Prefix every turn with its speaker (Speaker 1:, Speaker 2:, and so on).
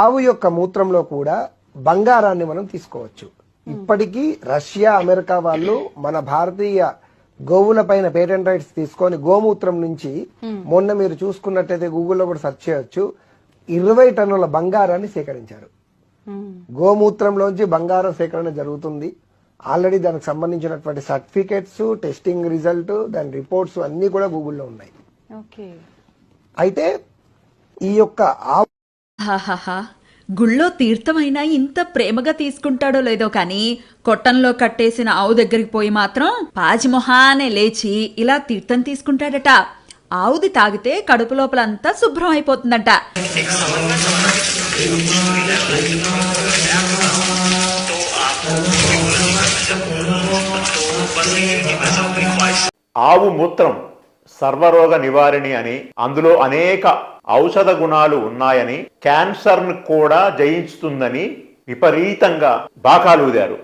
Speaker 1: ఆవు యొక్క మూత్రంలో కూడా బంగారాన్ని మనం తీసుకోవచ్చు. ఇప్పటికీ రష్యా, అమెరికా వాళ్ళు మన భారతీయ గోవుల పైన పేటెంట్ రైట్స్ తీసుకొని గోమూత్రం నుంచి మొన్న మీరు చూసుకున్నట్టయితే గూగుల్లో కూడా సెర్చ్ చేయొచ్చు, 20 టన్నుల బంగారాన్ని సేకరించారు. గోమూత్రంలోంచి బంగారం సేకరణ జరుగుతుంది. ఆల్రెడీ దానికి సంబంధించినటువంటి సర్టిఫికేట్స్, టెస్టింగ్ రిజల్ట్, దాని రిపోర్ట్స్ అన్ని కూడా గూగుల్లో ఉన్నాయి. అయితే ఈ యొక్క ఆవు
Speaker 2: గుళ్ళో తీర్థమైనా ఇంత ప్రేమగా తీసుకుంటాడో లేదో కానీ కొట్టంలో కట్టేసిన ఆవు దగ్గరికి పోయి మాత్రం పాచిమొహానే లేచి ఇలా తీర్థం తీసుకుంటాడట. ఆవుది తాగితే కడుపు లోపలంతా శుభ్రం అయిపోతుందట.
Speaker 3: ఆవు మూత్రం సర్వరోగ నివారిణి అని, అందులో అనేక ఔషధ గుణాలు ఉన్నాయని, క్యాన్సర్ ను కూడా జయిస్తుందని విపరీతంగా బాకాలు ఊదారు.